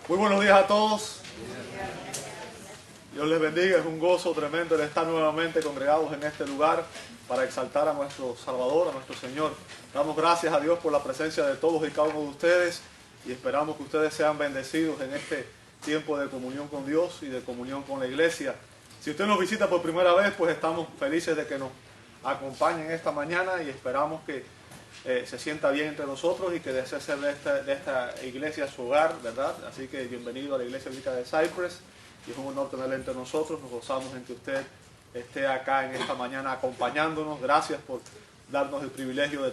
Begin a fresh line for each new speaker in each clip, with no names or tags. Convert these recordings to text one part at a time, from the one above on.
Muy buenos días a todos. Dios les bendiga. Es un gozo tremendo el estar nuevamente congregados en este lugar para exaltar a nuestro Salvador, a nuestro Señor. Damos gracias a Dios por la presencia de todos y cada uno de ustedes y esperamos que ustedes sean bendecidos en este tiempo de comunión con Dios y de comunión con la iglesia. Si usted nos visita por primera vez, pues estamos felices de que nos acompañen esta mañana y esperamos que se sienta bien entre nosotros y que desee hacer de esta iglesia su hogar, ¿verdad? Así que bienvenido a la Iglesia Bíblica de Cypress y es un honor tenerle entre nosotros. Nos gozamos en que usted esté acá en esta mañana acompañándonos. Gracias por darnos el privilegio de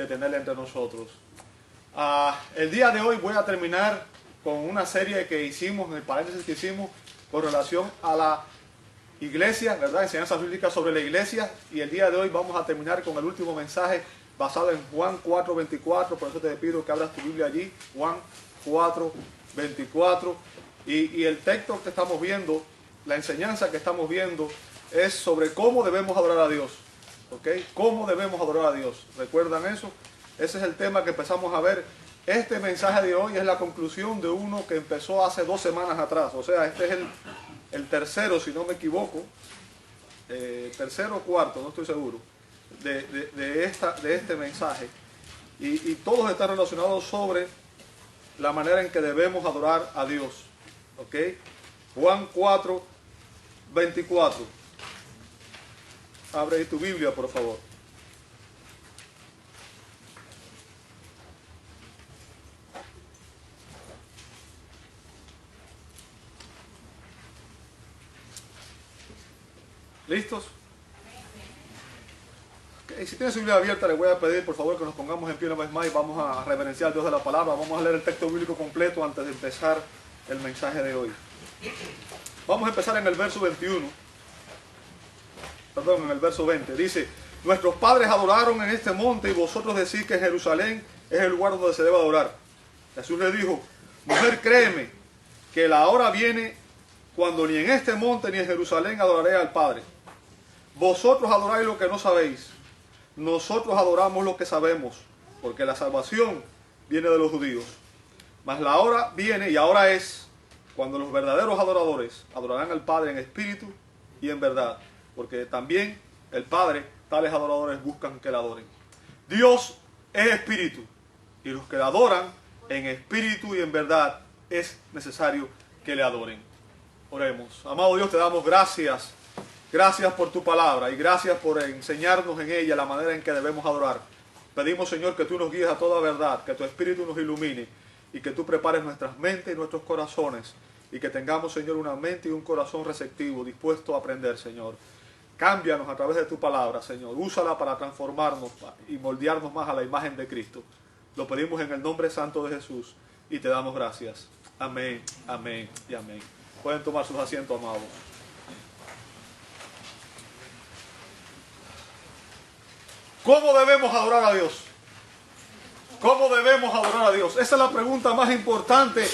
tenerle entre nosotros. El día de hoy voy a terminar con una serie que hicimos, en el paréntesis que hicimos con relación a la iglesia, ¿verdad? Enseñanzas bíblicas sobre la iglesia, y el día de hoy vamos a terminar con el último mensaje basado en Juan 4:24, por eso te pido que abras tu Biblia allí, Juan 4:24, y el texto que estamos viendo, la enseñanza que estamos viendo es sobre cómo debemos adorar a Dios, ¿ok? ¿Cómo debemos adorar a Dios? ¿Recuerdan eso? Ese es el tema que empezamos a ver. Este mensaje de hoy es la conclusión de uno que empezó hace 2 semanas atrás, o sea, este es el tercero, si no me equivoco, tercero o cuarto, no estoy seguro, de este mensaje, y todos están relacionados sobre la manera en que debemos adorar a Dios, ¿ok? Juan 4:24. Abre ahí tu Biblia, por favor. ¿Listos? Okay. Si tiene su Biblia abierta, le voy a pedir por favor que nos pongamos en pie una vez más y vamos a reverenciar al Dios de la palabra. Vamos a leer el texto bíblico completo antes de empezar el mensaje de hoy. Vamos a empezar en el verso 21. Perdón, en el verso 20. Dice: nuestros padres adoraron en este monte y vosotros decís que Jerusalén es el lugar donde se debe adorar. Jesús le dijo: mujer, créeme que la hora viene cuando ni en este monte ni en Jerusalén adoraré al Padre. Vosotros adoráis lo que no sabéis. Nosotros adoramos lo que sabemos, porque la salvación viene de los judíos. Mas la hora viene, y ahora es, cuando los verdaderos adoradores adorarán al Padre en espíritu y en verdad, porque también el Padre, tales adoradores buscan que le adoren. Dios es espíritu, y los que le adoran en espíritu y en verdad es necesario que le adoren. Oremos. Amado Dios, te damos gracias. Gracias por tu palabra y gracias por enseñarnos en ella la manera en que debemos adorar. Pedimos, Señor, que tú nos guíes a toda verdad, que tu Espíritu nos ilumine y que tú prepares nuestras mentes y nuestros corazones y que tengamos, Señor, una mente y un corazón receptivo, dispuesto a aprender, Señor. Cámbianos a través de tu palabra, Señor. Úsala para transformarnos y moldearnos más a la imagen de Cristo. Lo pedimos en el nombre santo de Jesús y te damos gracias. Amén, amén y amén. Pueden tomar sus asientos, amados. ¿Cómo debemos adorar a Dios? ¿Cómo debemos adorar a Dios? Esa es la pregunta más importante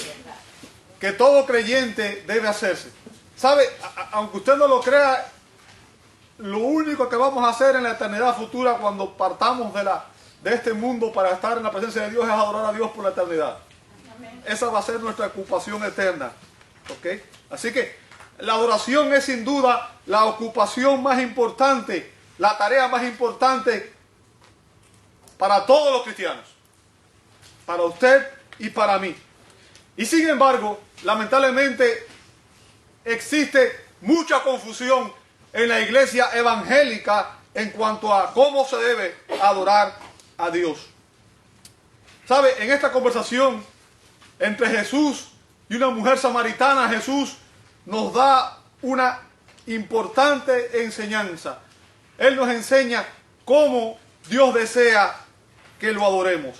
que todo creyente debe hacerse. ¿Sabe? Aunque usted no lo crea, lo único que vamos a hacer en la eternidad futura cuando partamos de este mundo para estar en la presencia de Dios es adorar a Dios por la eternidad. Esa va a ser nuestra ocupación eterna. ¿Ok? Así que la adoración es sin duda la ocupación más importante, la tarea más importante para todos los cristianos, para usted y para mí. Y sin embargo, lamentablemente, existe mucha confusión en la iglesia evangélica en cuanto a cómo se debe adorar a Dios. ¿Sabe? En esta conversación entre Jesús y una mujer samaritana, Jesús nos da una importante enseñanza. Él nos enseña cómo Dios desea que lo adoremos.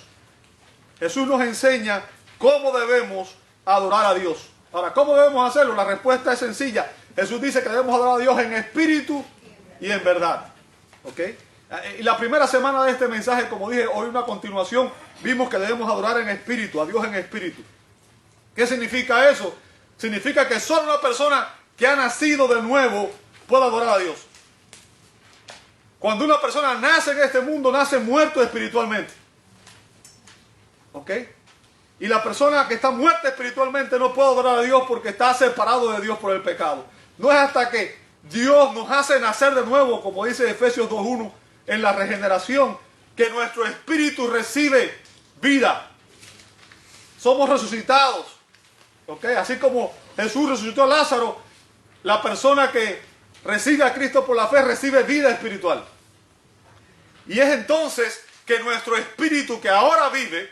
Jesús nos enseña cómo debemos adorar a Dios. Ahora, ¿cómo debemos hacerlo? La respuesta es sencilla. Jesús dice que debemos adorar a Dios en espíritu y en verdad. ¿Ok? Y la primera semana de este mensaje, como dije, hoy una continuación, vimos que debemos adorar en espíritu, a Dios en espíritu. ¿Qué significa eso? Significa que solo una persona que ha nacido de nuevo puede adorar a Dios. Cuando una persona nace en este mundo, nace muerto espiritualmente. ¿Ok? Y la persona que está muerta espiritualmente no puede adorar a Dios porque está separado de Dios por el pecado. No es hasta que Dios nos hace nacer de nuevo, como dice Efesios 2:1, en la regeneración, que nuestro espíritu recibe vida. Somos resucitados. ¿Ok? Así como Jesús resucitó a Lázaro, la persona que recibe a Cristo por la fe recibe vida espiritual. Y es entonces que nuestro espíritu que ahora vive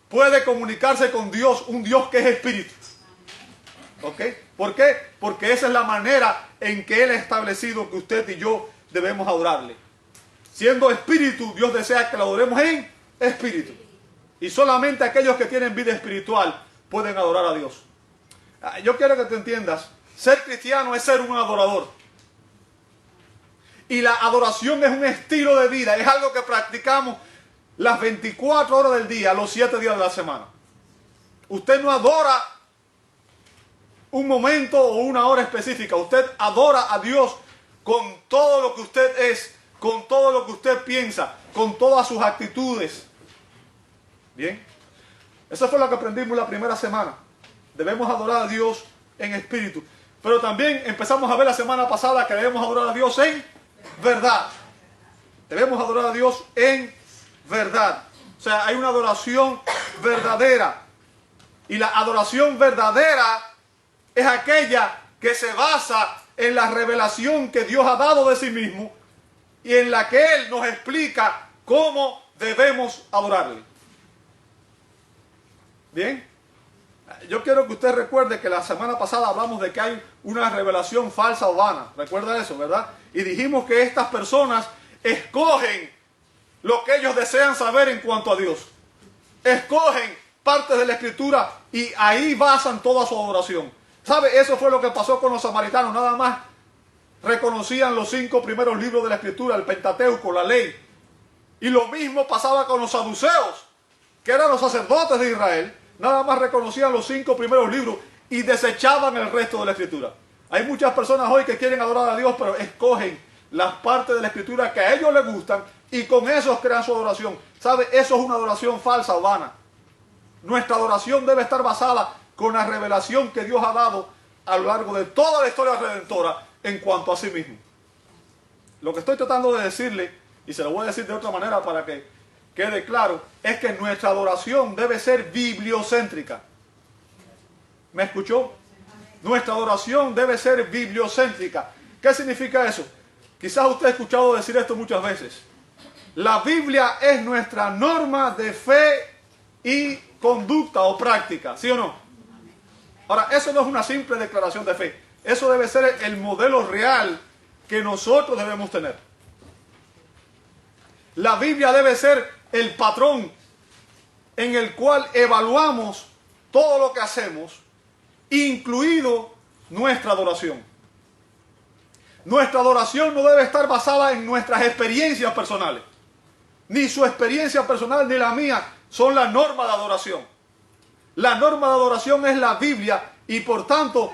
puede comunicarse con Dios, un Dios que es espíritu. ¿Ok? ¿Por qué? Porque esa es la manera en que Él ha establecido que usted y yo debemos adorarle. Siendo espíritu, Dios desea que lo adoremos en espíritu. Y solamente aquellos que tienen vida espiritual pueden adorar a Dios. Yo quiero que te entiendas, ser cristiano es ser un adorador. Y la adoración es un estilo de vida, es algo que practicamos las 24 horas del día, los 7 días de la semana. Usted no adora un momento o una hora específica, usted adora a Dios con todo lo que usted es, con todo lo que usted piensa, con todas sus actitudes. Bien, eso fue lo que aprendimos la primera semana. Debemos adorar a Dios en espíritu. Pero también empezamos a ver la semana pasada que debemos adorar a Dios en verdad. Debemos adorar a Dios en verdad. O sea, hay una adoración verdadera. Y la adoración verdadera es aquella que se basa en la revelación que Dios ha dado de sí mismo y en la que Él nos explica cómo debemos adorarle. Bien, yo quiero que usted recuerde que la semana pasada hablamos de que hay una revelación falsa o vana. Recuerda eso, ¿verdad? Y dijimos que estas personas escogen lo que ellos desean saber en cuanto a Dios. Escogen partes de la Escritura y ahí basan toda su adoración. ¿Sabe? Eso fue lo que pasó con los samaritanos. Nada más reconocían los 5 primeros libros de la Escritura, el Pentateuco, la ley. Y lo mismo pasaba con los saduceos, que eran los sacerdotes de Israel. Nada más reconocían los 5 primeros libros y desechaban el resto de la Escritura. Hay muchas personas hoy que quieren adorar a Dios, pero escogen las partes de la Escritura que a ellos les gustan y con eso crean su adoración. ¿Sabe? Eso es una adoración falsa o vana. Nuestra adoración debe estar basada con la revelación que Dios ha dado a lo largo de toda la historia redentora en cuanto a sí mismo. Lo que estoy tratando de decirle, y se lo voy a decir de otra manera para que quede claro, es que nuestra adoración debe ser bibliocéntrica. ¿Me escuchó? Nuestra adoración debe ser bibliocéntrica. ¿Qué significa eso? Quizás usted ha escuchado decir esto muchas veces. La Biblia es nuestra norma de fe y conducta o práctica, ¿sí o no? Ahora, eso no es una simple declaración de fe. Eso debe ser el modelo real que nosotros debemos tener. La Biblia debe ser el patrón en el cual evaluamos todo lo que hacemos, incluido nuestra adoración. Nuestra adoración no debe estar basada en nuestras experiencias personales. Ni su experiencia personal ni la mía son la norma de adoración. La norma de adoración es la Biblia y por tanto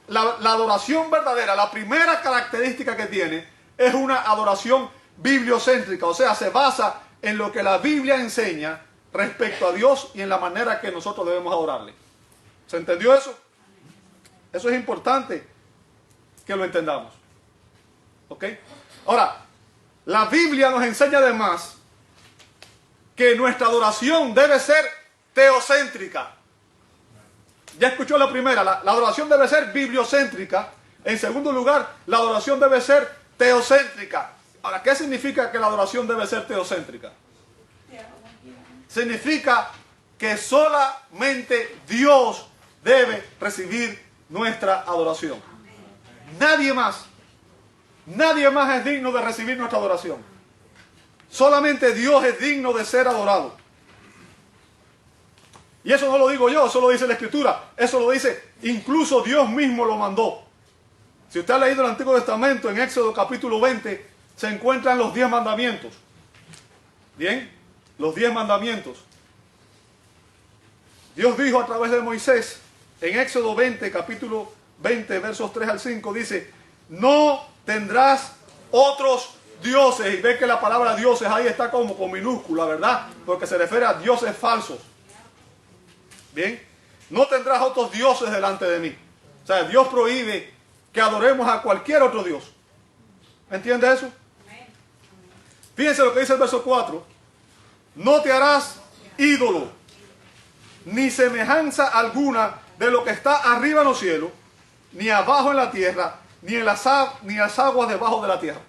la adoración verdadera, la primera característica que tiene es una adoración bibliocéntrica, o sea, se basa en lo que la Biblia enseña respecto a Dios y en la manera que nosotros debemos adorarle. ¿Se entendió eso? Eso es importante que lo entendamos. ¿Ok? Ahora, la Biblia nos enseña además que nuestra adoración debe ser teocéntrica. Ya escuchó la primera, la adoración debe ser bibliocéntrica. En segundo lugar, la adoración debe ser teocéntrica. Ahora, ¿qué significa que la adoración debe ser teocéntrica? Significa que solamente Dios debe recibir nuestra adoración. Nadie más es digno de recibir nuestra adoración. Solamente Dios es digno de ser adorado. Y eso no lo digo yo, eso lo dice la Escritura. Eso lo dice, incluso Dios mismo lo mandó. Si usted ha leído el Antiguo Testamento, en Éxodo capítulo 20, se encuentran los 10 mandamientos. Bien, los 10 mandamientos. Dios dijo a través de Moisés, en Éxodo 20, capítulo 20, versos 3 al 5, dice, no tendrás otros dioses. Y ve que la palabra dioses ahí está como con minúscula, ¿verdad? Porque se refiere a dioses falsos. Bien, no tendrás otros dioses delante de mí. O sea, Dios prohíbe que adoremos a cualquier otro Dios. ¿Entiende eso? Fíjense lo que dice el verso 4. No te harás ídolo, ni semejanza alguna de lo que está arriba en los cielos, ni abajo en la tierra, ni en las aguas debajo de la tierra.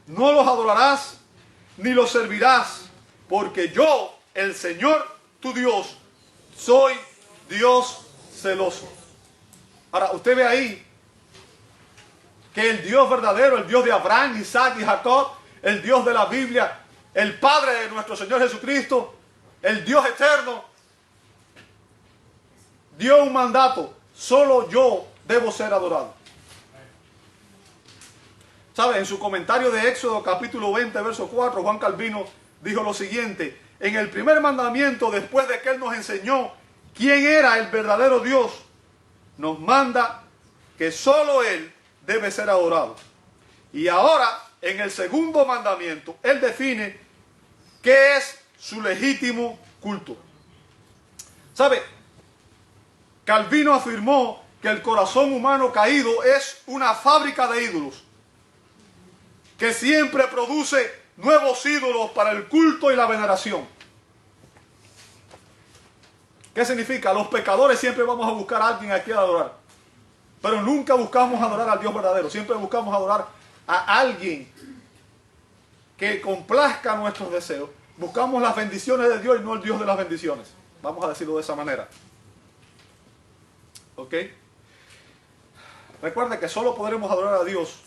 No los adorarás, ni los servirás, porque yo, el Señor, tu Dios, soy Dios celoso. Ahora, usted ve ahí que el Dios verdadero, el Dios de Abraham, Isaac y Jacob, el Dios de la Biblia, el Padre de nuestro Señor Jesucristo, el Dios eterno, dio un mandato: solo yo debo ser adorado. ¿Sabe? En su comentario de Éxodo capítulo 20, verso 4, Juan Calvino dijo lo siguiente: en el primer mandamiento, después de que Él nos enseñó quién era el verdadero Dios, nos manda que solo Él debe ser adorado. Y ahora, en el segundo mandamiento, Él define qué es su legítimo culto. ¿Sabe? Calvino afirmó que el corazón humano caído es una fábrica de ídolos, que siempre produce nuevos ídolos para el culto y la veneración. ¿Qué significa? Los pecadores siempre vamos a buscar a alguien a quien adorar, pero nunca buscamos adorar al Dios verdadero. Siempre buscamos adorar a alguien que complazca nuestros deseos. Buscamos las bendiciones de Dios y no el Dios de las bendiciones. Vamos a decirlo de esa manera. ¿Ok? Recuerde que solo podremos adorar a Dios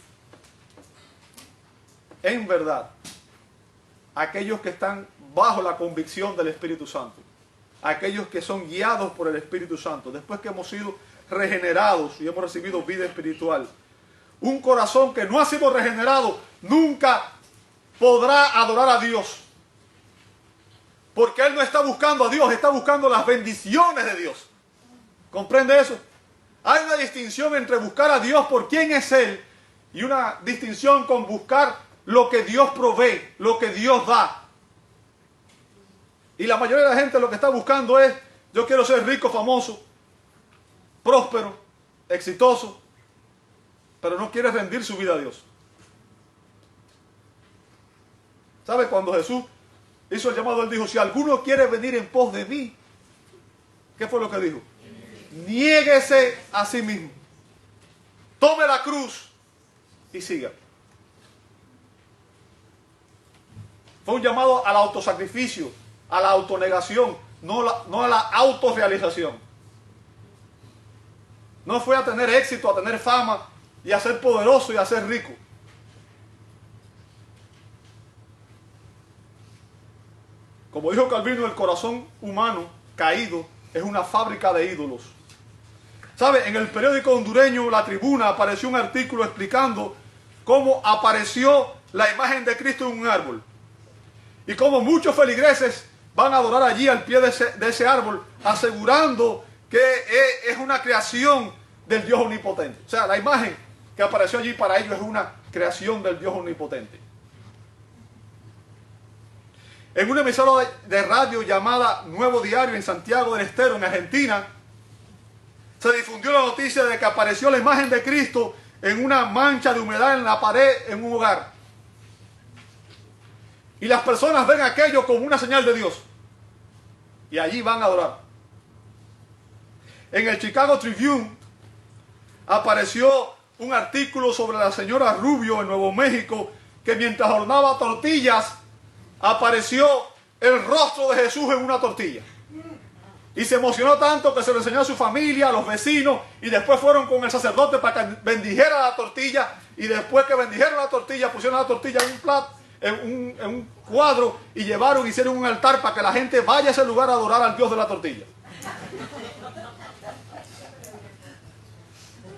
en verdad aquellos que están bajo la convicción del Espíritu Santo, aquellos que son guiados por el Espíritu Santo, después que hemos sido regenerados y hemos recibido vida espiritual. Un corazón que no ha sido regenerado nunca podrá adorar a Dios, porque él no está buscando a Dios, está buscando las bendiciones de Dios. ¿Comprende eso? Hay una distinción entre buscar a Dios por quién es Él y una distinción con buscar lo que Dios provee, lo que Dios da. Y la mayoría de la gente lo que está buscando es: yo quiero ser rico, famoso, próspero, exitoso, pero no quiere rendir su vida a Dios. ¿Sabe? Cuando Jesús hizo el llamado, Él dijo: si alguno quiere venir en pos de mí, ¿qué fue lo que dijo? Niéguese a sí mismo, tome la cruz y siga. Fue un llamado al autosacrificio, a la autonegación, no a la autorrealización. No fue a tener éxito, a tener fama y a ser poderoso y a ser rico. Como dijo Calvino, el corazón humano caído es una fábrica de ídolos. ¿Sabe? En el periódico hondureño La Tribuna apareció un artículo explicando cómo apareció la imagen de Cristo en un árbol. Y cómo muchos feligreses van a adorar allí al pie de ese árbol, asegurando que es una creación del Dios omnipotente. O sea, la imagen que apareció allí para ellos es una creación del Dios omnipotente. En una emisora de radio llamada Nuevo Diario en Santiago del Estero, en Argentina, se difundió la noticia de que apareció la imagen de Cristo en una mancha de humedad en la pared en un hogar. Y las personas ven aquello como una señal de Dios. Y allí van a adorar. En el Chicago Tribune apareció un artículo sobre la señora Rubio en Nuevo México, que mientras hornaba tortillas, apareció el rostro de Jesús en una tortilla. Y se emocionó tanto que se lo enseñó a su familia, a los vecinos, y después fueron con el sacerdote para que bendijera la tortilla. Y después que bendijeron la tortilla, pusieron la tortilla en un plato, en un cuadro, y hicieron un altar para que la gente vaya a ese lugar a adorar al Dios de la tortilla.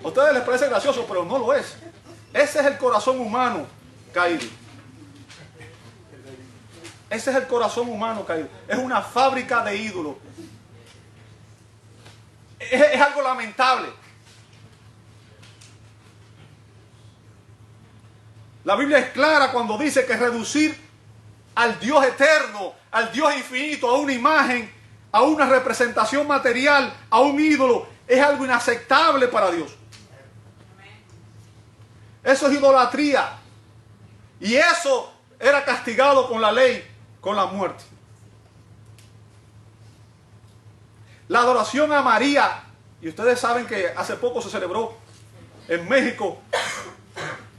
A ustedes les parece gracioso, pero no lo es. Ese es el corazón humano caído. Ese es el corazón humano caído. Es una fábrica de ídolos. Es algo lamentable. La Biblia es clara cuando dice que reducir al Dios eterno, al Dios infinito, a una imagen, a una representación material, a un ídolo, es algo inaceptable para Dios. Eso es idolatría. Y eso era castigado con la ley, con la muerte. La adoración a María, y ustedes saben que hace poco se celebró en México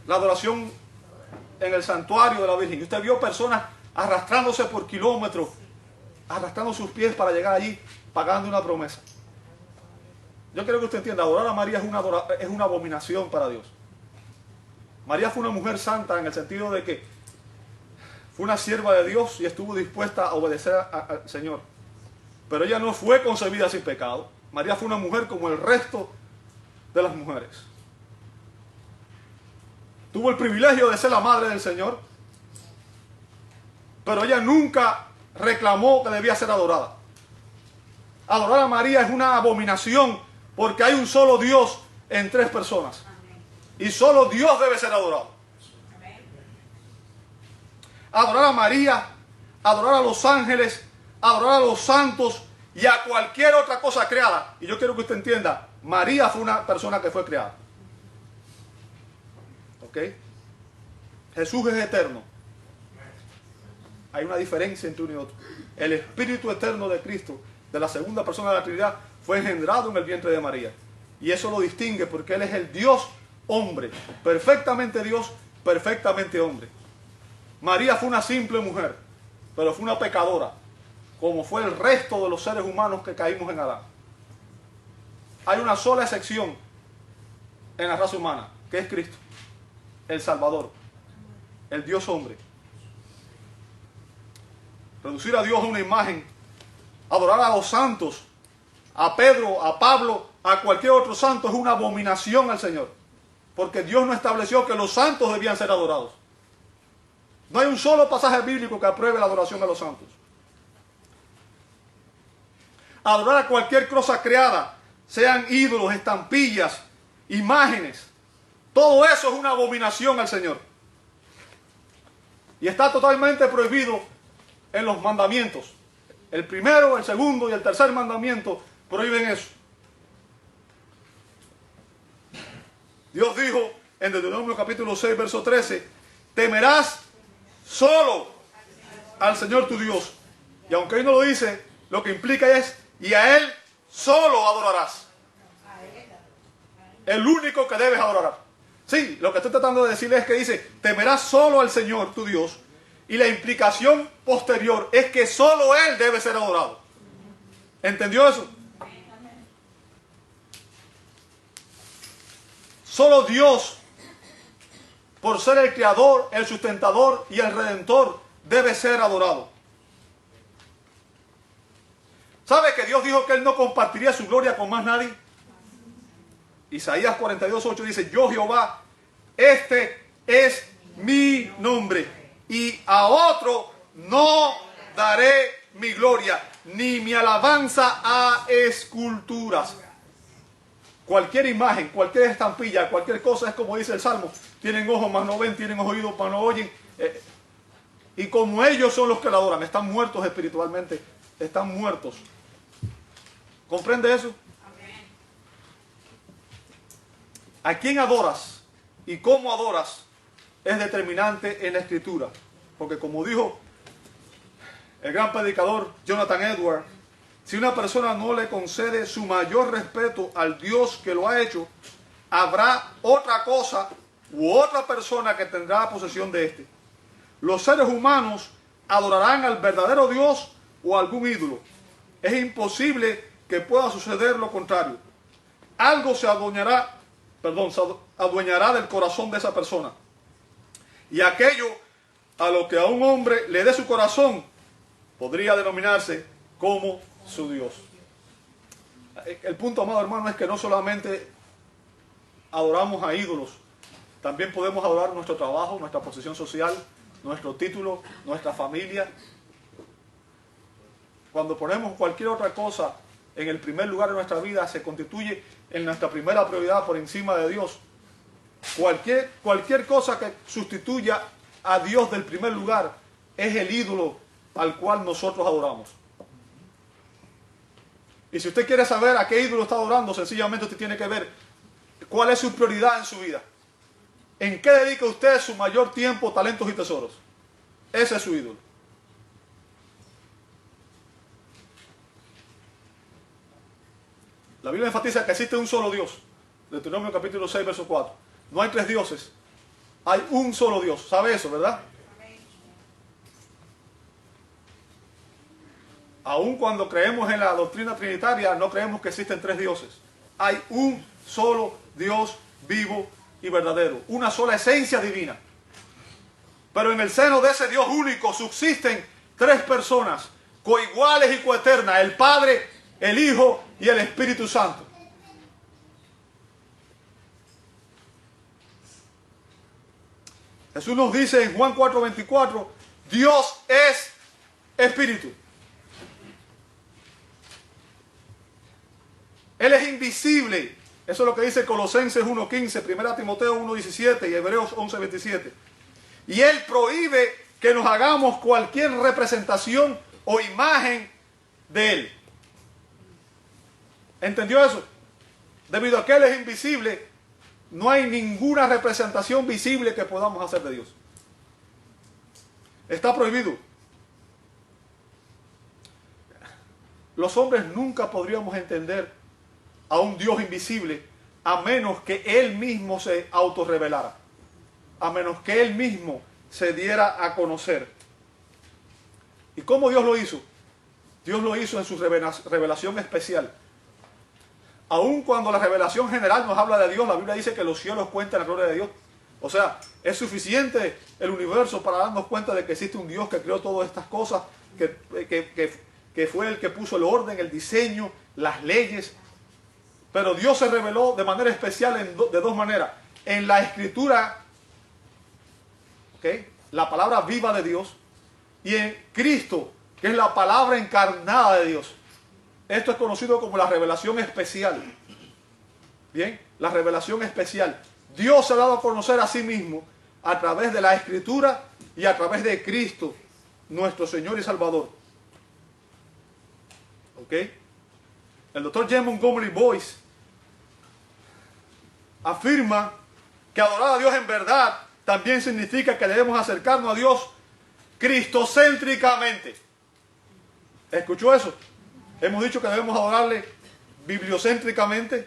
la adoración en el santuario de la Virgen. Y usted vio personas arrastrándose por kilómetros, arrastrando sus pies para llegar allí, pagando una promesa. Yo quiero que usted entienda, adorar a María es una abominación para Dios. María fue una mujer santa en el sentido de que fue una sierva de Dios y estuvo dispuesta a obedecer al Señor. Pero ella no fue concebida sin pecado. María fue una mujer como el resto de las mujeres. Tuvo el privilegio de ser la madre del Señor, pero ella nunca reclamó que debía ser adorada. Adorar a María es una abominación porque hay un solo Dios en tres personas. Y solo Dios debe ser adorado. Adorar a María, adorar a los ángeles, adorar a los santos y a cualquier otra cosa creada. Y yo quiero que usted entienda, María fue una persona que fue creada. ¿Ok? Jesús es eterno. Hay una diferencia entre uno y otro. El Espíritu eterno de Cristo, de la segunda persona de la Trinidad, fue engendrado en el vientre de María. Y eso lo distingue porque Él es el Dios hombre. Perfectamente Dios, perfectamente hombre. María fue una simple mujer, pero fue una pecadora, como fue el resto de los seres humanos que caímos en Adán. Hay una sola excepción en la raza humana, que es Cristo, el Salvador, el Dios hombre. Reducir a Dios a una imagen, adorar a los santos, a Pedro, a Pablo, a cualquier otro santo, es una abominación al Señor. Porque Dios no estableció que los santos debían ser adorados. No hay un solo pasaje bíblico que apruebe la adoración a los santos. Adorar a cualquier cosa creada, sean ídolos, estampillas, imágenes, todo eso es una abominación al Señor. Y está totalmente prohibido en los mandamientos. El primero, el segundo y el tercer mandamiento prohíben eso. Dios dijo en Deuteronomio capítulo 6, verso 13, temerás solo al Señor tu Dios. Y aunque ahí no lo dice, lo que implica es, y a Él solo adorarás. El único que debes adorar. Sí, lo que estoy tratando de decirle es que dice, temerás solo al Señor tu Dios. Y la implicación posterior es que solo Él debe ser adorado. ¿Entendió eso? Solo Dios, por ser el creador, el sustentador y el redentor, debe ser adorado. ¿Sabe que Dios dijo que Él no compartiría su gloria con más nadie? Isaías 42:8 dice, yo Jehová, este es mi nombre, y a otro no daré mi gloria, ni mi alabanza a esculturas. Cualquier imagen, cualquier estampilla, cualquier cosa es como dice el Salmo. Tienen ojos mas no ven, tienen oídos mas no oyen. Y como ellos son los que la adoran, están muertos espiritualmente, están muertos. ¿Comprende eso? A quién adoras y cómo adoras es determinante en la Escritura. Porque como dijo el gran predicador Jonathan Edwards, si una persona no le concede su mayor respeto al Dios que lo ha hecho, habrá otra cosa u otra persona que tendrá posesión de éste. Los seres humanos adorarán al verdadero Dios o a algún ídolo. Es imposible que pueda suceder lo contrario. Algo se adueñará del corazón de esa persona. Y aquello a lo que a un hombre le dé su corazón podría denominarse como su Dios. El punto, amado hermano, es que no solamente adoramos a ídolos, también podemos adorar nuestro trabajo, nuestra posición social, nuestro título, nuestra familia. Cuando ponemos cualquier otra cosa en el primer lugar de nuestra vida, se constituye en nuestra primera prioridad por encima de Dios. Cualquier cosa que sustituya a Dios del primer lugar es el ídolo al cual nosotros adoramos. Y si usted quiere saber a qué ídolo está adorando, sencillamente usted tiene que ver cuál es su prioridad en su vida. ¿En qué dedica usted su mayor tiempo, talentos y tesoros? Ese es su ídolo. La Biblia enfatiza que existe un solo Dios. Deuteronomio capítulo 6, verso 4. No hay tres dioses. Hay un solo Dios. ¿Sabe eso, verdad? Aun cuando creemos en la doctrina trinitaria, no creemos que existen tres dioses. Hay un solo Dios vivo y verdadero. Una sola esencia divina. Pero en el seno de ese Dios único subsisten tres personas, coiguales y coeternas: el Padre, el Hijo y el Espíritu Santo. Jesús nos dice en Juan 4:24, Dios es Espíritu. Él es invisible. Eso es lo que dice Colosenses 1:15, 1 Timoteo 1:17 y Hebreos 11:27. Y Él prohíbe que nos hagamos cualquier representación o imagen de Él. ¿Entendió eso? Debido a que Él es invisible, no hay ninguna representación visible que podamos hacer de Dios. Está prohibido. Los hombres nunca podríamos entender a un Dios invisible a menos que Él mismo se autorrevelara, a menos que Él mismo se diera a conocer. ¿Y cómo Dios lo hizo? Dios lo hizo en su revelación especial. Aun cuando la revelación general nos habla de Dios, la Biblia dice que los cielos cuentan la gloria de Dios. O sea, es suficiente el universo para darnos cuenta de que existe un Dios que creó todas estas cosas, que fue el que puso el orden, el diseño, las leyes. Pero Dios se reveló de manera especial de dos maneras. En la Escritura, ¿okay?, la palabra viva de Dios, y en Cristo, que es la palabra encarnada de Dios. Esto es conocido como la revelación especial. Bien, la revelación especial. Dios se ha dado a conocer a sí mismo a través de la Escritura y a través de Cristo, nuestro Señor y Salvador. ¿Ok? El doctor J. Montgomery Boyce afirma que adorar a Dios en verdad también significa que debemos acercarnos a Dios cristocéntricamente. ¿Escuchó eso? Hemos dicho que debemos adorarle bibliocéntricamente,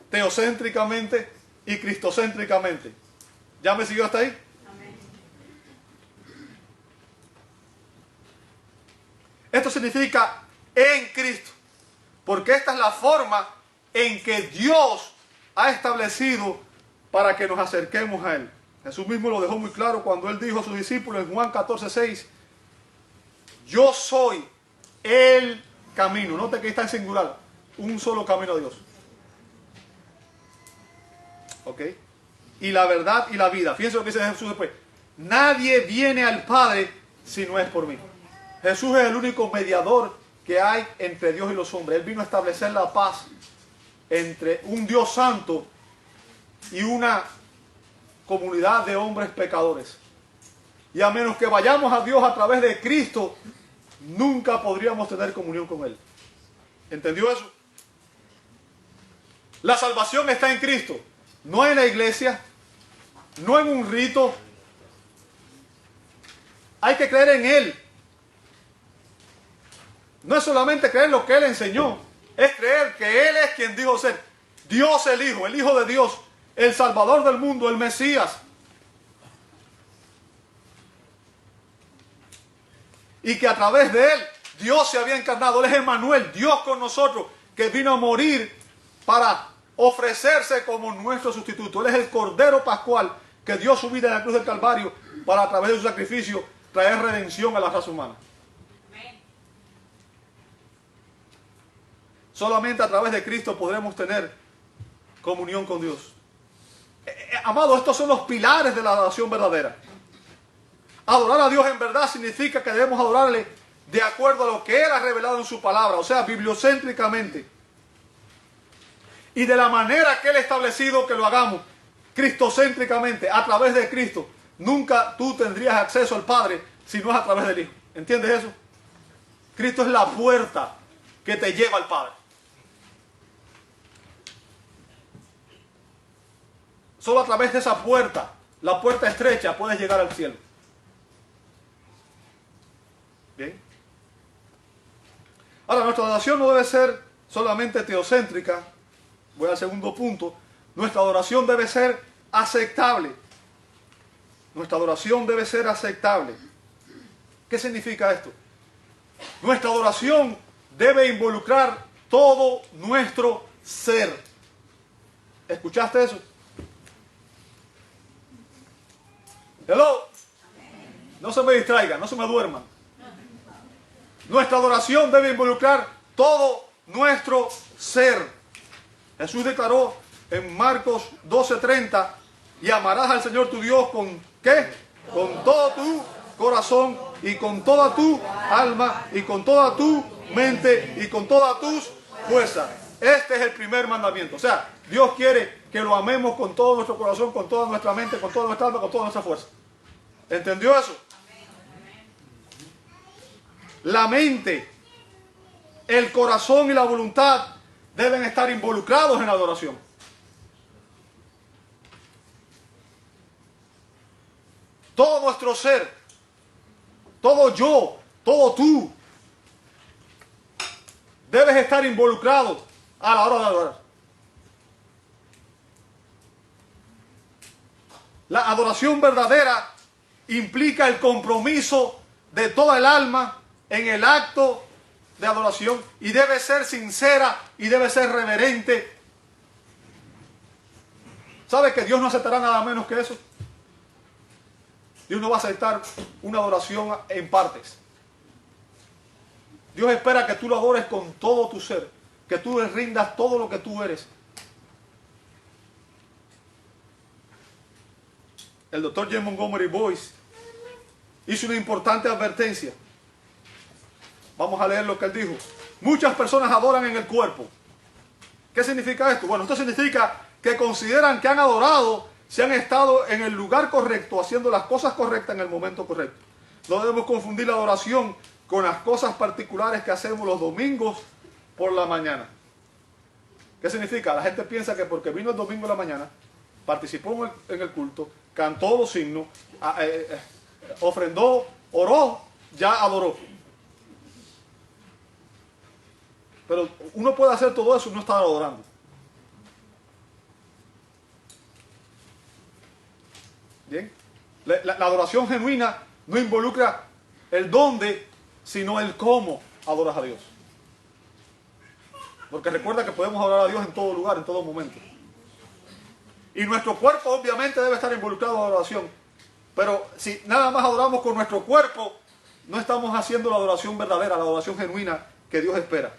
teocéntricamente y cristocéntricamente. ¿Ya me siguió hasta ahí? Amén. Esto significa en Cristo, porque esta es la forma en que Dios ha establecido para que nos acerquemos a Él. Jesús mismo lo dejó muy claro cuando Él dijo a sus discípulos en Juan 14:6, yo soy el camino. Note que está en singular, un solo camino a Dios. ¿Ok? Y la verdad y la vida. Fíjense lo que dice Jesús después. Nadie viene al Padre si no es por mí. Jesús es el único mediador que hay entre Dios y los hombres. Él vino a establecer la paz entre un Dios santo y una comunidad de hombres pecadores. Y a menos que vayamos a Dios a través de Cristo, nunca podríamos tener comunión con Él. ¿Entendió eso? La salvación está en Cristo, no en la iglesia, no en un rito. Hay que creer en Él. No es solamente creer lo que Él enseñó, es creer que Él es quien dijo ser Dios el Hijo de Dios, el Salvador del mundo, el Mesías. Y que a través de Él Dios se había encarnado. Él es Emmanuel, Dios con nosotros, que vino a morir para ofrecerse como nuestro sustituto. Él es el Cordero Pascual que dio su vida en la cruz del Calvario para, a través de su sacrificio, traer redención a la raza humana. Solamente a través de Cristo podremos tener comunión con Dios. Amados, estos son los pilares de la adoración verdadera. Adorar a Dios en verdad significa que debemos adorarle de acuerdo a lo que Él ha revelado en su palabra, o sea, bibliocéntricamente. Y de la manera que Él ha establecido que lo hagamos, cristocéntricamente, a través de Cristo. Nunca tú tendrías acceso al Padre si no es a través del Hijo. ¿Entiendes eso? Cristo es la puerta que te lleva al Padre. Solo a través de esa puerta, la puerta estrecha, puedes llegar al cielo. Bien. Ahora, nuestra adoración no debe ser solamente teocéntrica. Voy al segundo punto. Nuestra adoración debe ser aceptable. Nuestra adoración debe ser aceptable. ¿Qué significa esto? Nuestra adoración debe involucrar todo nuestro ser. ¿Escuchaste eso? Hello. No se me distraigan, no se me duerman. Nuestra adoración debe involucrar todo nuestro ser. Jesús declaró en Marcos 12:30, y amarás al Señor tu Dios con ¿qué? Con todo tu corazón y con toda tu alma y con toda tu mente y con todas tus fuerzas. Este es el primer mandamiento. O sea, Dios quiere que lo amemos con todo nuestro corazón, con toda nuestra mente, con toda nuestra alma, con toda nuestra fuerza. ¿Entendió eso? La mente, el corazón y la voluntad deben estar involucrados en la adoración. Todo nuestro ser, todo yo, todo tú, debes estar involucrado a la hora de adorar. La adoración verdadera implica el compromiso de toda el alma en el acto de adoración y debe ser sincera y debe ser reverente. ¿Sabe que Dios no aceptará nada menos que eso? Dios no va a aceptar una adoración en partes. Dios espera que tú lo adores con todo tu ser, que tú le rindas todo lo que tú eres. El doctor J. Montgomery Boyce hizo una importante advertencia. Vamos a leer lo que él dijo. Muchas personas adoran en el cuerpo. ¿Qué significa esto? Bueno, esto significa que consideran que han adorado si han estado en el lugar correcto, haciendo las cosas correctas en el momento correcto. No debemos confundir la adoración con las cosas particulares que hacemos los domingos por la mañana. ¿Qué significa? La gente piensa que porque vino el domingo en la mañana, participó en el culto, cantó los himnos, ofrendó, oró, ya adoró. Pero uno puede hacer todo eso y no estar adorando. Bien. La adoración genuina no involucra el dónde, sino el cómo adoras a Dios. Porque recuerda que podemos adorar a Dios en todo lugar, en todo momento. Y nuestro cuerpo obviamente debe estar involucrado en la adoración. Pero si nada más adoramos con nuestro cuerpo, no estamos haciendo la adoración verdadera, la adoración genuina que Dios espera.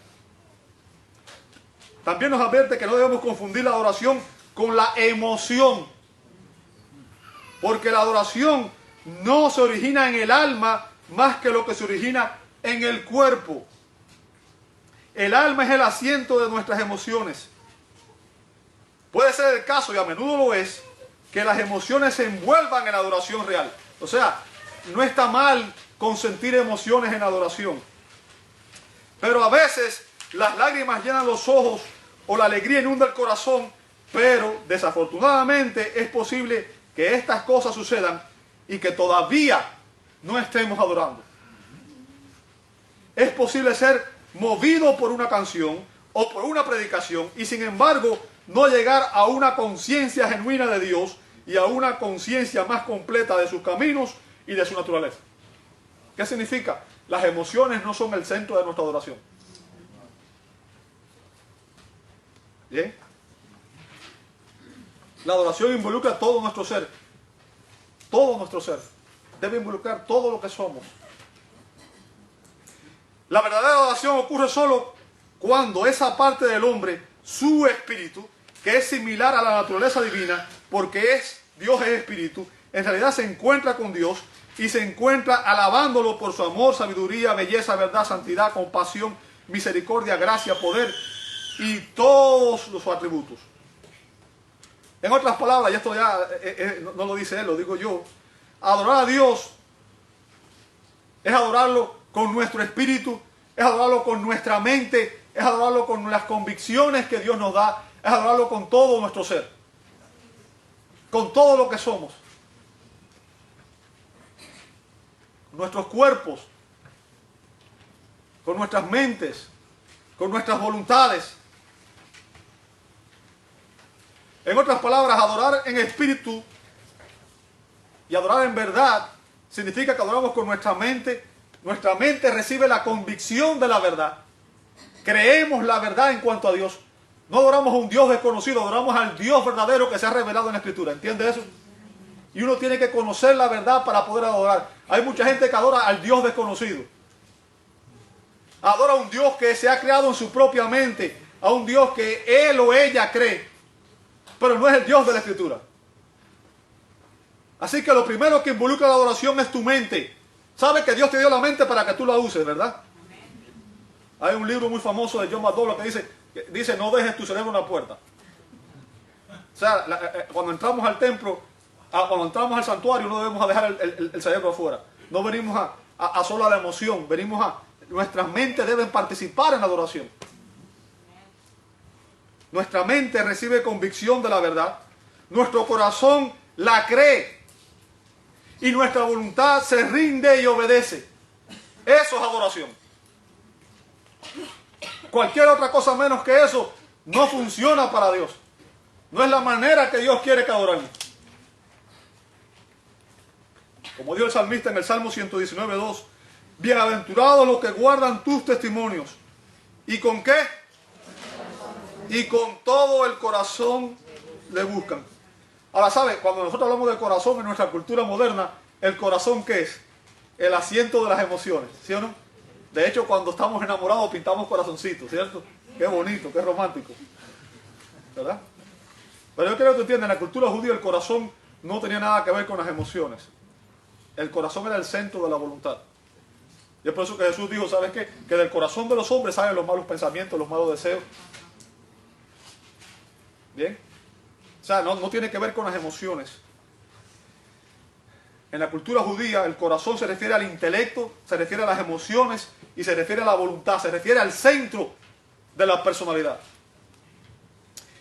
También nos advierte que no debemos confundir la adoración con la emoción. Porque la adoración no se origina en el alma más que lo que se origina en el cuerpo. El alma es el asiento de nuestras emociones. Puede ser el caso, y a menudo lo es, que las emociones se envuelvan en la adoración real. O sea, no está mal consentir emociones en la adoración. Pero a veces las lágrimas llenan los ojos o la alegría inunda el corazón, pero desafortunadamente es posible que estas cosas sucedan y que todavía no estemos adorando. Es posible ser movido por una canción o por una predicación y sin embargo no llegar a una conciencia genuina de Dios y a una conciencia más completa de sus caminos y de su naturaleza. ¿Qué significa? Las emociones no son el centro de nuestra adoración. ¿Bien? La adoración involucra todo nuestro ser. Todo nuestro ser. Debe involucrar todo lo que somos. La verdadera adoración ocurre solo cuando esa parte del hombre, su espíritu, que es similar a la naturaleza divina, porque Dios es espíritu, en realidad se encuentra con Dios y se encuentra alabándolo por su amor, sabiduría, belleza, verdad, santidad, compasión, misericordia, gracia, poder y todos sus atributos. En otras palabras, y esto ya no lo dice él, lo digo yo, adorar a Dios es adorarlo con nuestro espíritu, es adorarlo con nuestra mente, es adorarlo con las convicciones que Dios nos da, es adorarlo con todo nuestro ser. con todo lo que somos. Nuestros cuerpos, con nuestras mentes, con nuestras voluntades. En otras palabras, adorar en espíritu y adorar en verdad significa que adoramos con nuestra mente. Nuestra mente recibe la convicción de la verdad. Creemos la verdad en cuanto a Dios. No adoramos a un Dios desconocido, adoramos al Dios verdadero que se ha revelado en la Escritura. ¿Entiende eso? Y uno tiene que conocer la verdad para poder adorar. Hay mucha gente que adora al Dios desconocido. Adora a un Dios que se ha creado en su propia mente, a un Dios que él o ella cree, pero no es el Dios de la Escritura. Así que lo primero que involucra la adoración es tu mente. Sabes que Dios te dio la mente para que tú la uses, ¿verdad? Hay un libro muy famoso de John McDowell que dice no dejes tu cerebro en la puerta. O sea, cuando entramos al templo, cuando entramos al santuario, no debemos dejar el cerebro afuera. No venimos a solo a la emoción, nuestras mentes deben participar en la adoración. Nuestra mente recibe convicción de la verdad, nuestro corazón la cree y nuestra voluntad se rinde y obedece. Eso es adoración. Cualquier otra cosa menos que eso no funciona para Dios. No es la manera que Dios quiere que adoremos. Como dijo el salmista en el Salmo 119:2, bienaventurados los que guardan tus testimonios. ¿Y con qué? Y con todo el corazón le buscan. Ahora, ¿sabe? Cuando nosotros hablamos del corazón en nuestra cultura moderna, ¿el corazón qué es? El asiento de las emociones, ¿sí o no? De hecho, cuando estamos enamorados pintamos corazoncitos, ¿cierto? Qué bonito, qué romántico, ¿verdad? Pero yo quiero que tú entiendas, en la cultura judía el corazón no tenía nada que ver con las emociones. El corazón era el centro de la voluntad. Y es por eso que Jesús dijo, ¿sabes qué? Que del corazón de los hombres salen los malos pensamientos, los malos deseos. ¿Bien? O sea, no tiene que ver con las emociones. En la cultura judía el corazón se refiere al intelecto, se refiere a las emociones y se refiere a la voluntad, se refiere al centro de la personalidad.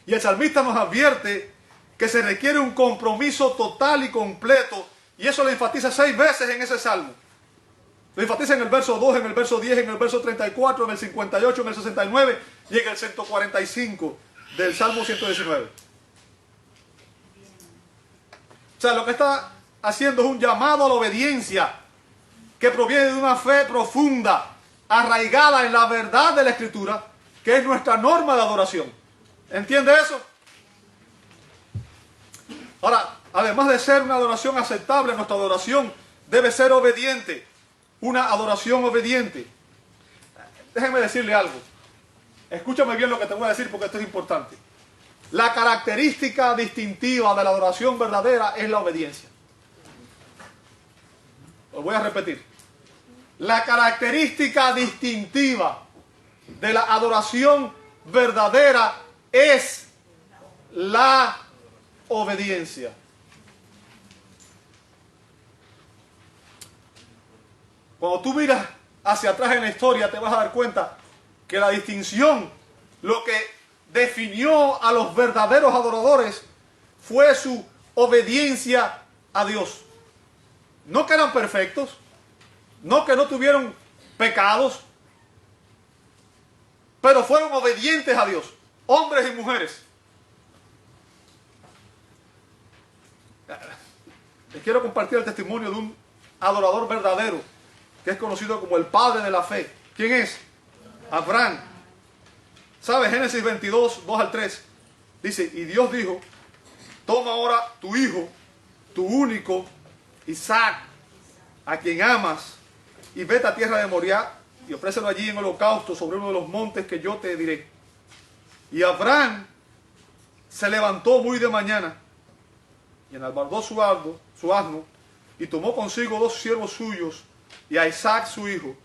Y el salmista nos advierte que se requiere un compromiso total y completo, y eso lo enfatiza 6 veces en ese salmo. Lo enfatiza en el verso 2, en el verso 10, en el verso 34, en el 58, en el 69 y en el 145 del Salmo 119. O sea, lo que está haciendo es un llamado a la obediencia que proviene de una fe profunda, arraigada en la verdad de la Escritura, que es nuestra norma de adoración. ¿Entiende eso? Ahora, además de ser una adoración aceptable, nuestra adoración debe ser obediente. Una adoración obediente. Déjenme decirle algo. Escúchame bien lo que te voy a decir porque esto es importante. La característica distintiva de la adoración verdadera es la obediencia. Lo voy a repetir. La característica distintiva de la adoración verdadera es la obediencia. Cuando tú miras hacia atrás en la historia te vas a dar cuenta que la distinción, lo que definió a los verdaderos adoradores fue su obediencia a Dios. No que eran perfectos, no que no tuvieron pecados, pero fueron obedientes a Dios, hombres y mujeres. Les quiero compartir el testimonio de un adorador verdadero, que es conocido como el padre de la fe. ¿Quién es? Abraham. ¿Sabe? Génesis 22, 2 al 3. Dice, y Dios dijo, toma ahora tu hijo, tu único, Isaac, a quien amas, y vete a tierra de Moriah, y ofrécelo allí en holocausto sobre uno de los montes que yo te diré. Y Abraham se levantó muy de mañana, y enalbardó su asno, y tomó consigo 2 siervos suyos, y a Isaac su hijo,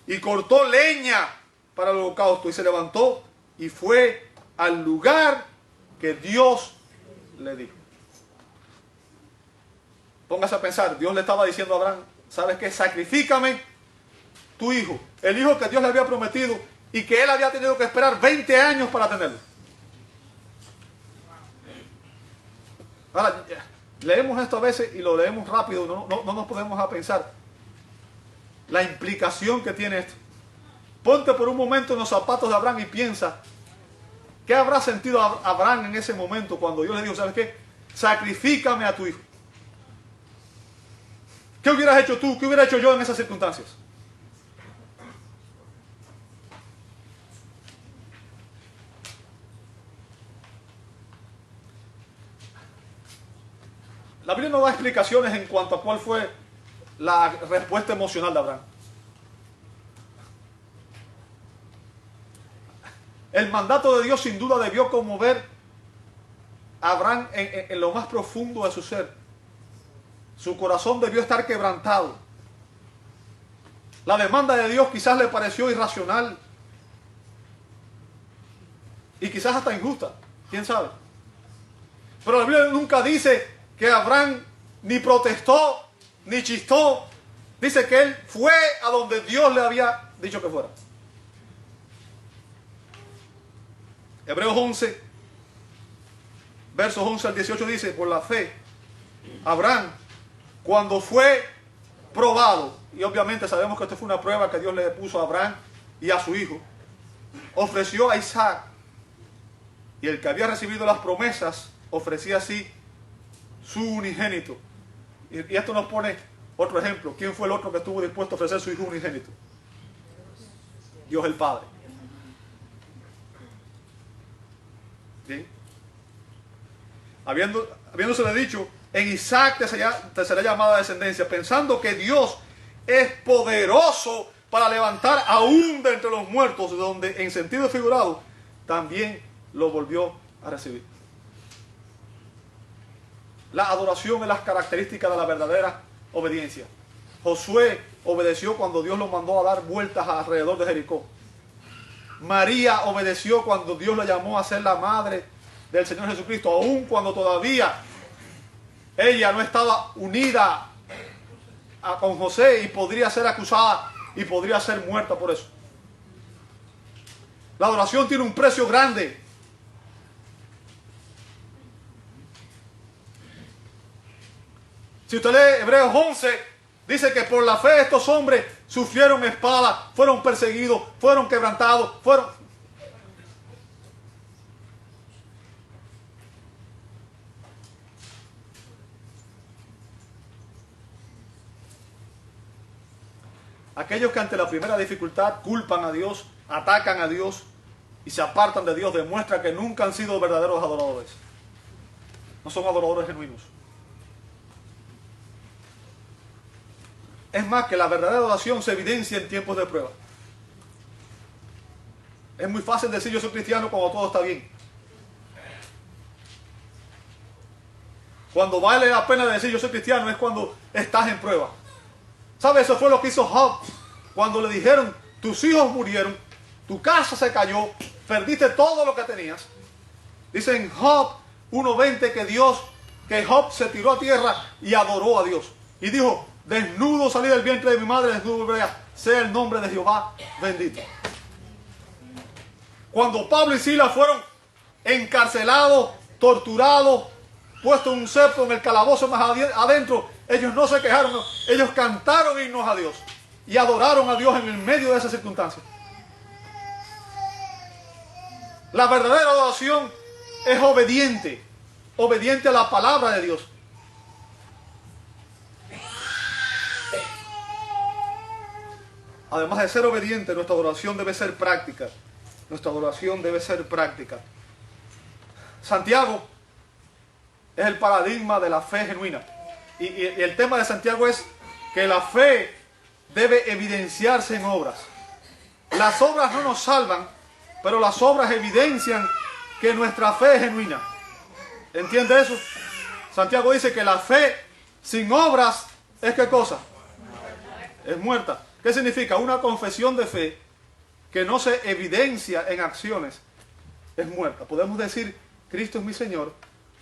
y cortó leña para el holocausto, y se levantó y fue al lugar que Dios le dijo. Póngase a pensar, Dios le estaba diciendo a Abraham, ¿sabes qué? Sacrifícame tu hijo, el hijo que Dios le había prometido y que él había tenido que esperar 20 años para tenerlo. Ahora, leemos esto a veces y lo leemos rápido, no nos podemos a pensar la implicación que tiene esto. Ponte por un momento en los zapatos de Abraham y piensa, ¿qué habrá sentido Abraham en ese momento cuando Dios le dijo, ¿sabes qué? Sacrifícame a tu hijo. ¿Qué hubieras hecho tú? ¿Qué hubiera hecho yo en esas circunstancias? La Biblia no da explicaciones en cuanto a cuál fue la respuesta emocional de Abraham. El mandato de Dios sin duda debió conmover a Abraham en lo más profundo de su ser. Su corazón debió estar quebrantado. La demanda de Dios quizás le pareció irracional y quizás hasta injusta, quién sabe. Pero la Biblia nunca dice que Abraham ni protestó, ni chistó. Dice que él fue a donde Dios le había dicho que fuera. Hebreos 11, versos 11 al 18 dice, por la fe, Abraham, cuando fue probado, y obviamente sabemos que esto fue una prueba que Dios le puso a Abraham y a su hijo, ofreció a Isaac, y el que había recibido las promesas, ofrecía así su unigénito. Y esto nos pone otro ejemplo. ¿Quién fue el otro que estuvo dispuesto a ofrecer su hijo unigénito? Dios el Padre. ¿Sí? Habiéndosele dicho, en Isaac te será llamada descendencia, pensando que Dios es poderoso para levantar aún de entre los muertos, donde en sentido figurado también lo volvió a recibir. La adoración es la característica de la verdadera obediencia. Josué obedeció cuando Dios lo mandó a dar vueltas alrededor de Jericó. María obedeció cuando Dios la llamó a ser la madre del Señor Jesucristo, aun cuando todavía ella no estaba unida con José y podría ser acusada y podría ser muerta por eso. La adoración tiene un precio grande. Si usted lee Hebreos 11, dice que por la fe estos hombres sufrieron espada, fueron perseguidos, fueron quebrantados, aquellos que ante la primera dificultad culpan a Dios, atacan a Dios y se apartan de Dios, demuestran que nunca han sido verdaderos adoradores. No son adoradores genuinos. Es más, que la verdadera adoración se evidencia en tiempos de prueba. Es muy fácil decir yo soy cristiano cuando todo está bien. Cuando vale la pena decir yo soy cristiano es cuando estás en prueba. ¿Sabes? Eso fue lo que hizo Job. Cuando le dijeron, tus hijos murieron, tu casa se cayó, perdiste todo lo que tenías. Dice en Job 1:20 que Job se tiró a tierra y adoró a Dios. Y dijo, desnudo salí del vientre de mi madre, desnudo volveré, sea el nombre de Jehová bendito. Cuando Pablo y Silas fueron encarcelados, torturados, puestos en un cepo en el calabozo más adentro, ellos no se quejaron, no. Ellos cantaron himnos a Dios y adoraron a Dios en el medio de esas circunstancias. La verdadera adoración es obediente, obediente a la palabra de Dios. Además de ser obediente, nuestra adoración debe ser práctica. Nuestra adoración debe ser práctica. Santiago es el paradigma de la fe genuina. Y el tema de Santiago es que la fe debe evidenciarse en obras. Las obras no nos salvan, pero las obras evidencian que nuestra fe es genuina. ¿Entiende eso? Santiago dice que la fe sin obras es ¿qué cosa? Es muerta. ¿Qué significa? Una confesión de fe que no se evidencia en acciones es muerta. Podemos decir, Cristo es mi Señor,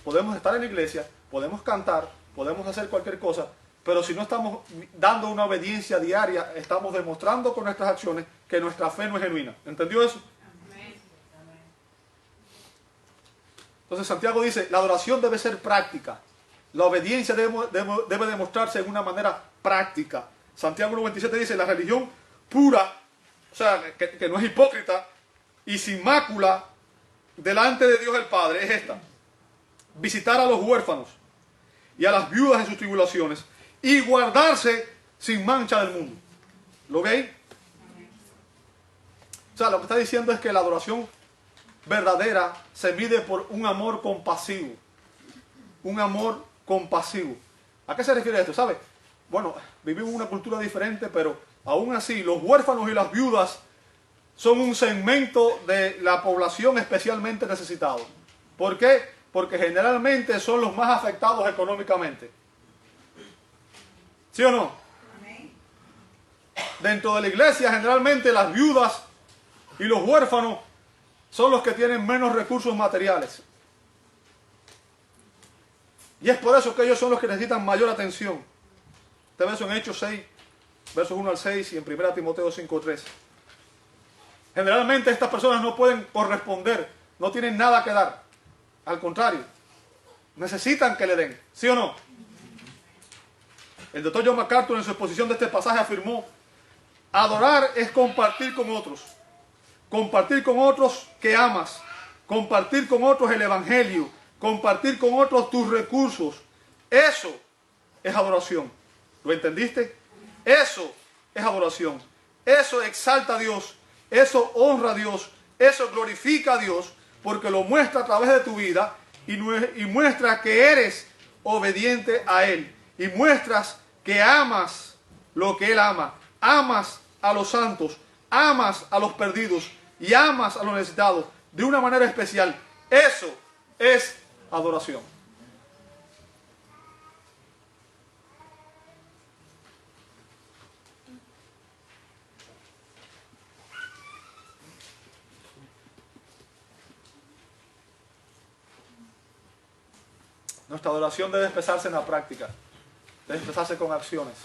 podemos estar en la iglesia, podemos cantar, podemos hacer cualquier cosa, pero si no estamos dando una obediencia diaria, estamos demostrando con nuestras acciones que nuestra fe no es genuina. ¿Entendió eso? Entonces Santiago dice, la adoración debe ser práctica. La obediencia debe demostrarse de una manera práctica. Santiago 1.27 dice, la religión pura, o sea, que no es hipócrita y sin mácula delante de Dios el Padre, es esta: visitar a los huérfanos y a las viudas en sus tribulaciones y guardarse sin mancha del mundo. ¿Lo veis? O sea, lo que está diciendo es que la adoración verdadera se mide por un amor compasivo. Un amor compasivo. ¿A qué se refiere esto? ¿Sabe? Bueno, vivimos una cultura diferente, pero aún así los huérfanos y las viudas son un segmento de la población especialmente necesitado. ¿Por qué? Porque generalmente son los más afectados económicamente. ¿Sí o no? Dentro de la iglesia, generalmente las viudas y los huérfanos son los que tienen menos recursos materiales. Y es por eso que ellos son los que necesitan mayor atención. Este verso en Hechos 6, versos 1 al 6 y en 1 Timoteo 5:3. Generalmente estas personas no pueden corresponder, no tienen nada que dar. Al contrario, necesitan que le den. ¿Sí o no? El doctor John MacArthur en su exposición de este pasaje afirmó: adorar es compartir con otros. Compartir con otros que amas. Compartir con otros el evangelio. Compartir con otros tus recursos. Eso es adoración. ¿Lo entendiste? Eso es adoración. Eso exalta a Dios. Eso honra a Dios. Eso glorifica a Dios, porque lo muestra a través de tu vida y muestra que eres obediente a Él. Y muestras que amas lo que Él ama. Amas a los santos. Amas a los perdidos y amas a los necesitados de una manera especial. Eso es adoración. Nuestra adoración debe expresarse en la práctica, debe expresarse con acciones.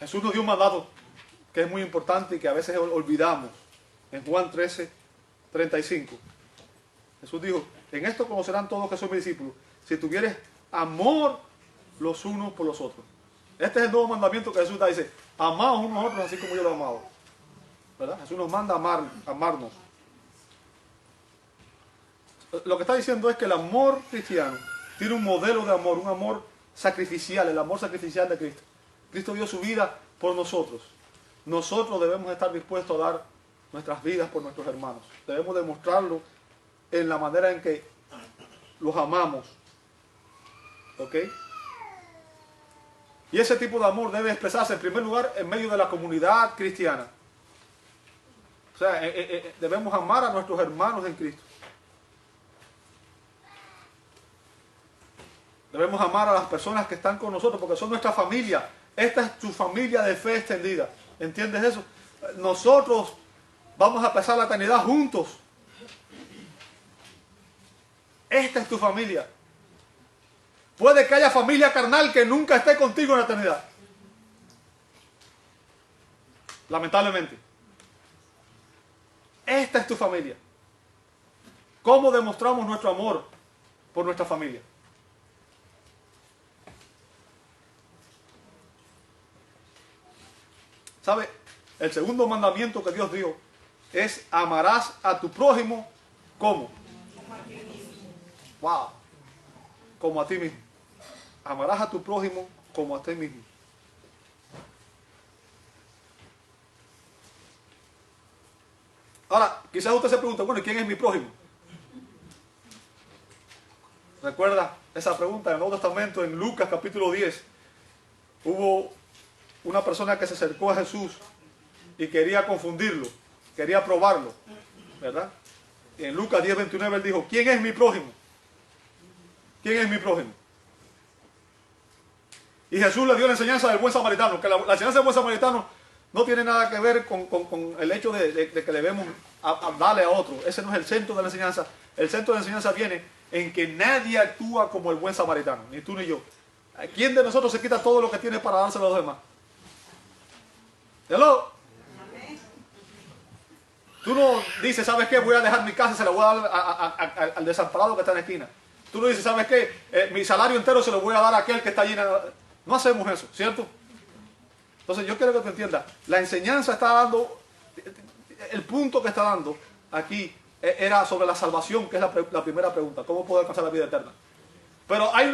Jesús nos dio un mandato que es muy importante y que a veces olvidamos. En Juan 13:35. Jesús dijo: en esto conocerán todos que son mis discípulos, si tuvieres amor los unos por los otros. Este es el nuevo mandamiento que Jesús da. Dice: amaos unos a otros así como yo lo he amado. ¿Verdad? Jesús nos manda a amarnos. Lo que está diciendo es que el amor cristiano tiene un modelo de amor, un amor sacrificial, el amor sacrificial de Cristo. Cristo dio su vida por nosotros. Nosotros debemos estar dispuestos a dar nuestras vidas por nuestros hermanos. Debemos demostrarlo en la manera en que los amamos. ¿Ok? Y ese tipo de amor debe expresarse en primer lugar en medio de la comunidad cristiana. O sea, debemos amar a nuestros hermanos en Cristo. Debemos amar a las personas que están con nosotros porque son nuestra familia. Esta es tu familia de fe extendida. ¿Entiendes eso? Nosotros vamos a pasar la eternidad juntos. Esta es tu familia. Puede que haya familia carnal que nunca esté contigo en la eternidad. Lamentablemente. Esta es tu familia. ¿Cómo demostramos nuestro amor por nuestra familia? ¿Sabe? El segundo mandamiento que Dios dio es: amarás a tu prójimo ¿cómo? Como a ti mismo. Wow. Como a ti mismo. Amarás a tu prójimo como a ti mismo. Ahora, quizás usted se pregunta: bueno, ¿y quién es mi prójimo? ¿Recuerda esa pregunta en el Nuevo Testamento? En Lucas capítulo 10 hubo una persona que se acercó a Jesús y quería confundirlo, quería probarlo, ¿verdad? Y en Lucas 10:29 él dijo: ¿quién es mi prójimo? ¿Quién es mi prójimo? Y Jesús le dio la enseñanza del buen samaritano, que la enseñanza del buen samaritano no tiene nada que ver con el hecho de que debemos darle a otro. Ese no es el centro de la enseñanza. El centro de la enseñanza viene en que nadie actúa como el buen samaritano, ni tú ni yo. ¿Quién de nosotros se quita todo lo que tiene para dárselo a los demás? Hello. Tú no dices, ¿sabes qué? Voy a dejar mi casa y se la voy a dar al desamparado que está en la esquina. Tú no dices, ¿sabes qué? Mi salario entero se lo voy a dar a aquel que está allí. No hacemos eso, ¿cierto? Entonces yo quiero que tú entiendas. La enseñanza está dando, el punto que está dando aquí era sobre la salvación, que es la primera pregunta. ¿Cómo puedo alcanzar la vida eterna? Pero hay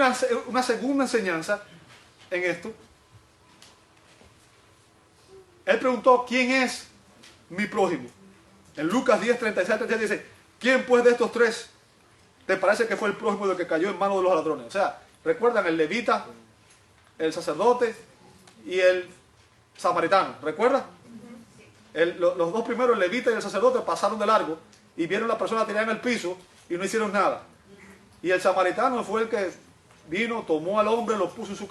una segunda enseñanza en esto. Él preguntó, ¿quién es mi prójimo? En Lucas 10, 36, 37 dice, ¿quién pues de estos tres te parece que fue el prójimo del que cayó en manos de los ladrones? O sea, recuerdan el levita, el sacerdote y el samaritano. ¿Recuerdan? Los dos primeros, el levita y el sacerdote, pasaron de largo y vieron a la persona tirada en el piso y no hicieron nada. Y el samaritano fue el que vino, tomó al hombre, lo puso en su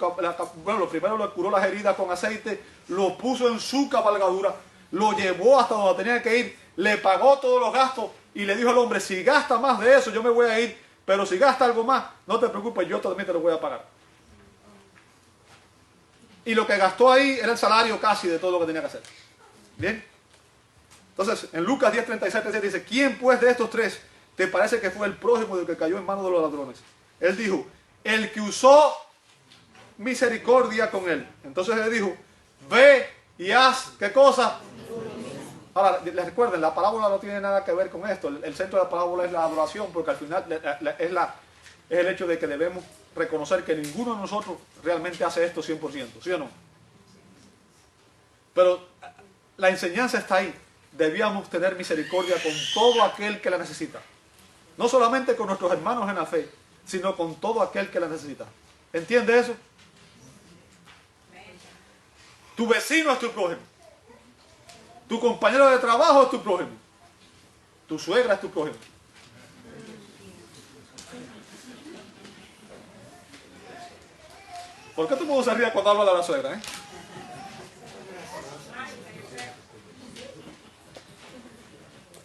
bueno, primero le curó las heridas con aceite, lo puso en su cabalgadura, lo llevó hasta donde tenía que ir, le pagó todos los gastos y le dijo al hombre, si gasta más de eso yo me voy a ir, pero si gasta algo más, no te preocupes, yo también te lo voy a pagar. Y lo que gastó ahí era el salario casi de todo lo que tenía que hacer. ¿Bien? Entonces, en Lucas 10, 37 dice, ¿quién pues de estos tres te parece que fue el prójimo del que cayó en manos de los ladrones? Él dijo, el que usó misericordia con él. Entonces él dijo, ve y haz, ¿qué cosa? Ahora, les recuerden, la parábola no tiene nada que ver con esto. El centro de la parábola es la adoración, porque al final es el hecho de que debemos reconocer que ninguno de nosotros realmente hace esto 100%, ¿sí o no? Pero la enseñanza está ahí. Debíamos tener misericordia con todo aquel que la necesita. No solamente con nuestros hermanos en la fe, sino con todo aquel que la necesita. ¿Entiende eso? Tu vecino es tu prójimo. Tu compañero de trabajo es tu prójimo. Tu suegra es tu prójimo. ¿Por qué todo el mundo se ríe cuando habla de la suegra?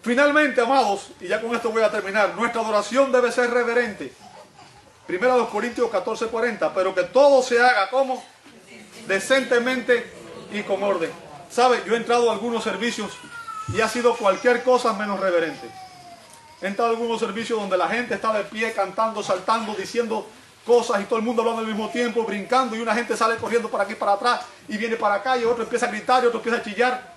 Finalmente, amados, y ya con esto voy a terminar, nuestra adoración debe ser reverente. 1 Corintios 14:40, pero que todo se haga como decentemente y con orden. ¿Sabe? Yo he entrado a algunos servicios y ha sido cualquier cosa menos reverente. He entrado a algunos servicios donde la gente está de pie cantando, saltando, diciendo cosas y todo el mundo hablando al mismo tiempo, brincando, y una gente sale corriendo para aquí, para atrás y viene para acá, y otro empieza a gritar y otro empieza a chillar.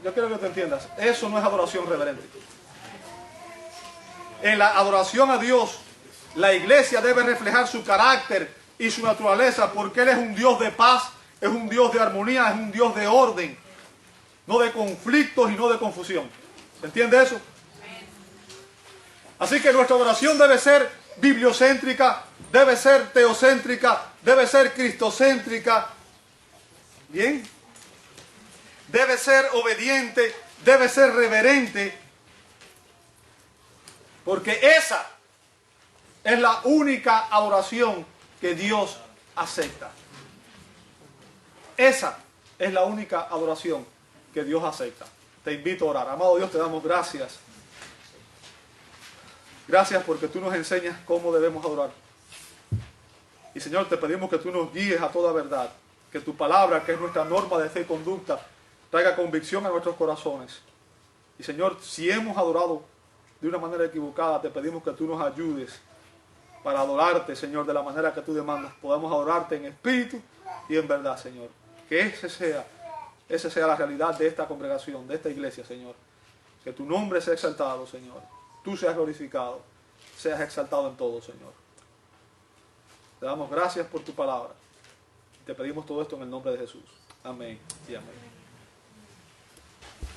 Yo quiero que te entiendas, eso no es adoración reverente. En la adoración a Dios, la iglesia debe reflejar su carácter y su naturaleza, porque Él es un Dios de paz, es un Dios de armonía, es un Dios de orden, no de conflictos y no de confusión. ¿Se entiende eso? Así que nuestra adoración debe ser bibliocéntrica, debe ser teocéntrica, debe ser cristocéntrica. ¿Bien? Debe ser obediente, debe ser reverente, porque esa es la única adoración que Dios acepta. Esa es la única adoración que Dios acepta. Te invito a orar. Amado Dios, te damos gracias. Gracias porque tú nos enseñas cómo debemos adorar. Y Señor, te pedimos que tú nos guíes a toda verdad. Que tu palabra, que es nuestra norma de fe y conducta, traiga convicción a nuestros corazones. Y Señor, si hemos adorado de una manera equivocada, te pedimos que tú nos ayudes para adorarte, Señor, de la manera que tú demandas. Podamos adorarte en espíritu y en verdad, Señor. Que esa sea la realidad de esta congregación, de esta iglesia, Señor. Que tu nombre sea exaltado, Señor. Tú seas glorificado, seas exaltado en todo, Señor. Te damos gracias por tu palabra. Te pedimos todo esto en el nombre de Jesús. Amén y amén.